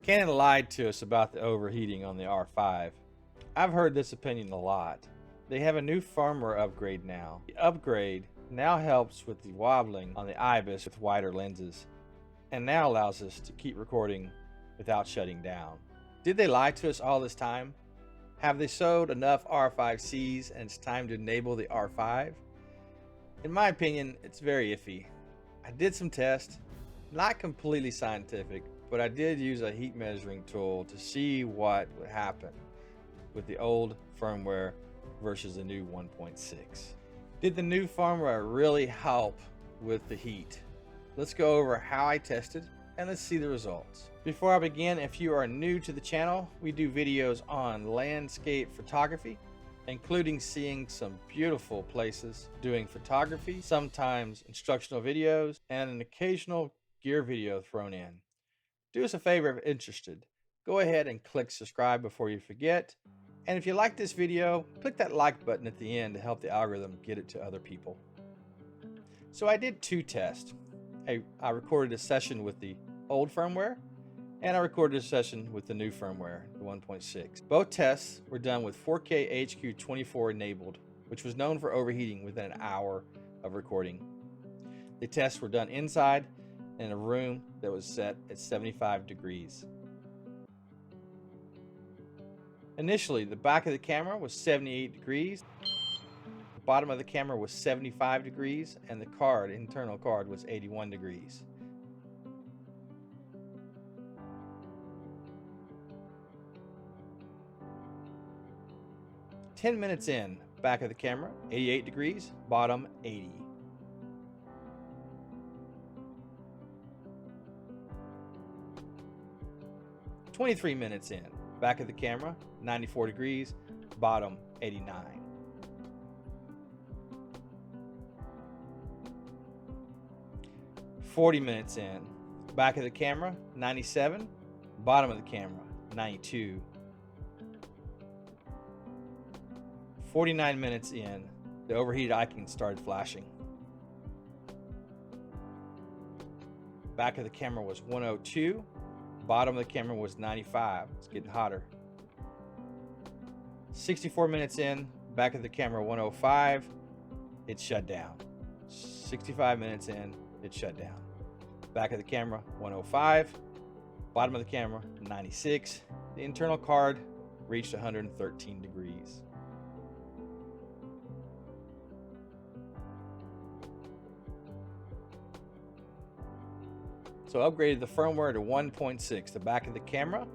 Canon lied to us about the overheating on the R5. I've heard this opinion a lot. They have a new firmware upgrade now. The upgrade now helps with the wobbling on the IBIS with wider lenses, and now allows us to keep recording without shutting down. Did they lie to us all this time? Have they sold enough R5Cs and it's time to enable the R5? In my opinion, it's very iffy. I did some tests, not completely scientific, but I did use a heat measuring tool to see what would happen with the old firmware versus the new 1.6. Did the new firmware really help with the heat? Let's go over how I tested and let's see the results. Before I begin, if you are new to the channel, we do videos on landscape photography, including seeing some beautiful places, doing photography, sometimes instructional videos, and an occasional gear video thrown in. Do us a favor if interested. Go ahead and click subscribe before you forget. And if you like this video, click that like button at the end to help the algorithm get it to other people. So I did two tests. I recorded a session with the old firmware, and I recorded a session with the new firmware, the 1.6. Both tests were done with 4K HQ24 enabled, which was known for overheating within an hour of recording. The tests were done inside in a room that was set at 75 degrees. Initially, the back of the camera was 78 degrees, the bottom of the camera was 75 degrees, and the internal card was 81 degrees. "10 minutes in, back of the camera, 88 degrees, bottom 80. "23 minutes in, back of the camera, 94 degrees, bottom 89. "40 minutes in, back of the camera, 97, bottom of the camera, 92. 49 minutes in, the overheated icon started flashing. Back of the camera was 102, bottom of the camera was 95. It's getting hotter. 64 minutes in, back of the camera 105, it shut down. 65 minutes in, it shut down. Back of the camera 105, bottom of the camera 96. The internal card reached 113 degrees. So I upgraded the firmware to 1.6. The back of the camera,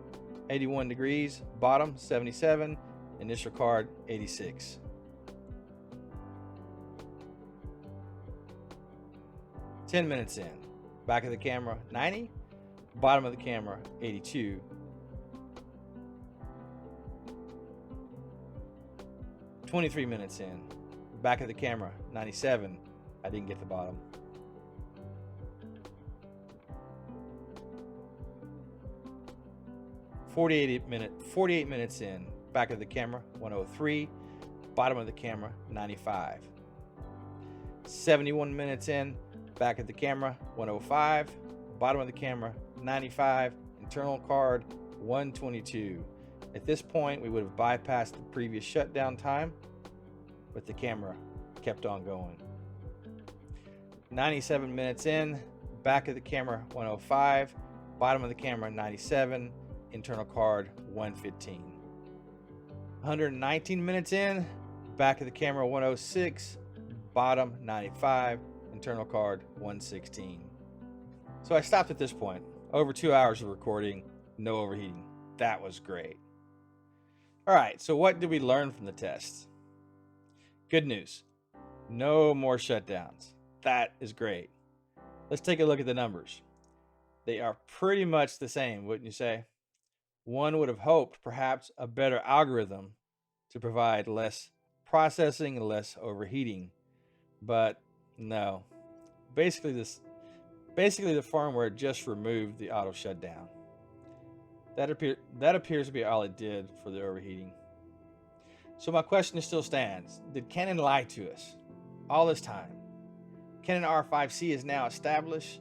81 degrees, bottom 77, initial card 86. "10 minutes in, back of the camera 90, bottom of the camera 82. "23 minutes in, back of the camera 97. I didn't get the bottom. "48 minutes in, back of the camera 103, bottom of the camera 95. 71 minutes in, back of the camera 105, bottom of the camera 95, internal card 122. At this point, we would have bypassed the previous shutdown time, but the camera kept on going. 97 minutes in, back of the camera 105, bottom of the camera 97, internal card 115. 119 minutes in, back of the camera 106, bottom 95, internal card 116. So I stopped at this point. Over 2 hours of recording, no overheating. That was great. All right, so what did we learn from the tests? Good news, no more shutdowns. That is great. Let's take a look at the numbers. They are pretty much the same, wouldn't you say? One would have hoped perhaps a better algorithm to provide less processing and less overheating, but no. Basically the firmware just removed the auto shutdown. That appears to be all it did for the overheating. So my question still stands. Did Canon lie to us all this time? Canon R5C is now established,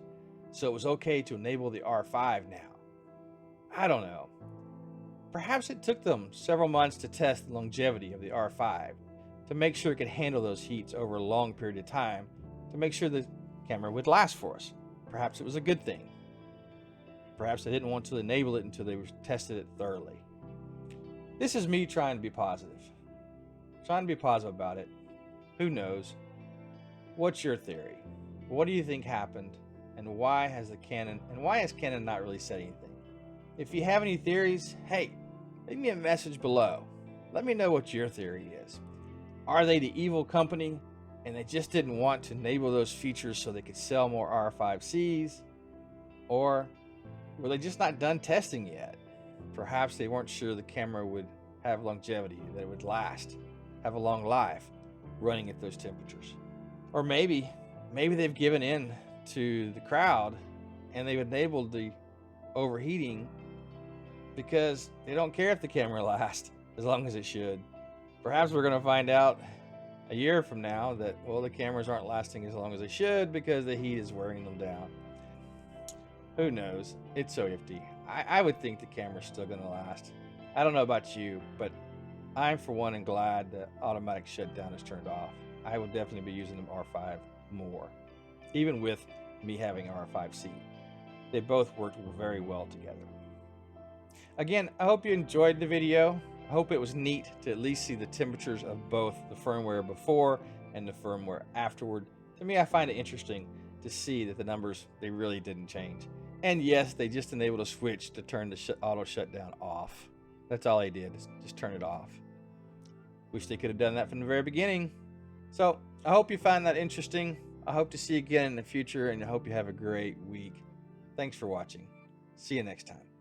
so it was okay to enable the R5 now. I don't know. Perhaps it took them several months to test the longevity of the R5 to make sure it could handle those heats over a long period of time to make sure the camera would last for us. Perhaps it was a good thing. Perhaps they didn't want to enable it until they tested it thoroughly. This is me trying to be positive. Trying to be positive about it. Who knows? What's your theory? What do you think happened? And why has Canon not really said anything? If you have any theories, hey, leave me a message below. Let me know what your theory is. Are they the evil company and they just didn't want to enable those features so they could sell more R5Cs? Or were they just not done testing yet? Perhaps they weren't sure the camera would have longevity, that it would last, have a long life running at those temperatures. Or maybe they've given in to the crowd and they've enabled the overheating because they don't care if the camera lasts as long as it should. Perhaps we're going to find out a year from now that, well, the cameras aren't lasting as long as they should because the heat is wearing them down. Who knows? It's so iffy. I would think the camera's still going to last. I don't know about you, but I'm for one and glad the automatic shutdown is turned off. I would definitely be using the R5 more, even with me having an R5C. They both worked very well together. Again, I hope you enjoyed the video. I hope it was neat to at least see the temperatures of both the firmware before and the firmware afterward. To me, I find it interesting to see that the numbers, they really didn't change. And yes, they just enabled a switch to turn the auto shutdown off. That's all they did, is just turn it off. Wish they could have done that from the very beginning. So I hope you find that interesting. I hope to see you again in the future, and I hope you have a great week. Thanks for watching. See you next time.